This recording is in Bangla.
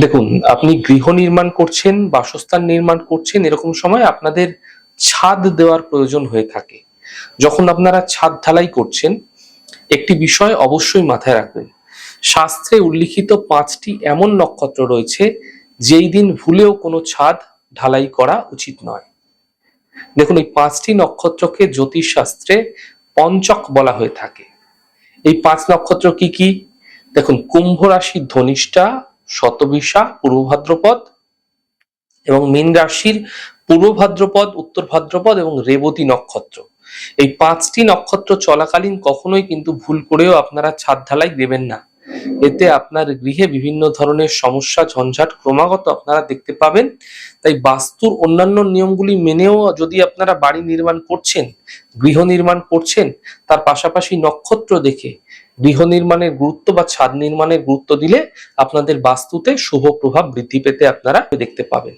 দেখুন, আপনি গৃহ নির্মাণ করছেন, বাসস্থান নির্মাণ করছেন, এরকম সময় আপনাদের ছাদ দেওয়ার প্রয়োজন হয়ে থাকে। যখন আপনারা ছাদ ঢালাই করছেন, একটি বিষয় অবশ্যই মাথায় রাখবেন। শাস্ত্রে উল্লিখিত 5টি এমন নক্ষত্র রয়েছে যেই দিন ভুলেও কোনো ছাদ ঢালাই করা উচিত নয়। দেখুন, এই 5টি নক্ষত্রকে জ্যোতিষশাস্ত্রে পঞ্চক বলা হয়ে থাকে। এই 5 নক্ষত্র কি কি? দেখুন, কুম্ভ রাশির ধনিষ্ঠা, শতবিশা, পূর্ব ভাদ্রপদ, এবং মীন রাশির পূর্ব ভাদ্রপদ, উত্তর ভাদ্রপদ এবং রেবতী নক্ষত্র। এই 5টি নক্ষত্র চলাকালীন কখনোই কিন্তু ভুল করেও আপনারা ছাদ ঢালাই দেবেন না। এতে আপনার গৃহে বিভিন্ন ধরনের সমস্যা, ঝঞ্ঝাট ক্রমাগত আপনারা দেখতে পাবেন। তাই বাস্তুর অন্যান্য নিয়মগুলি মেনেও যদি আপনারা বাড়ি নির্মাণ করছেন, গৃহ নির্মাণ করছেন, তার পাশাপাশি নক্ষত্র দেখে গৃহ নির্মাণের গুরুত্ব বা ছাদ নির্মাণের গুরুত্ব দিলে আপনাদের বাস্তুতে শুভ প্রভাব বৃদ্ধি পেতে আপনারা দেখতে পাবেন।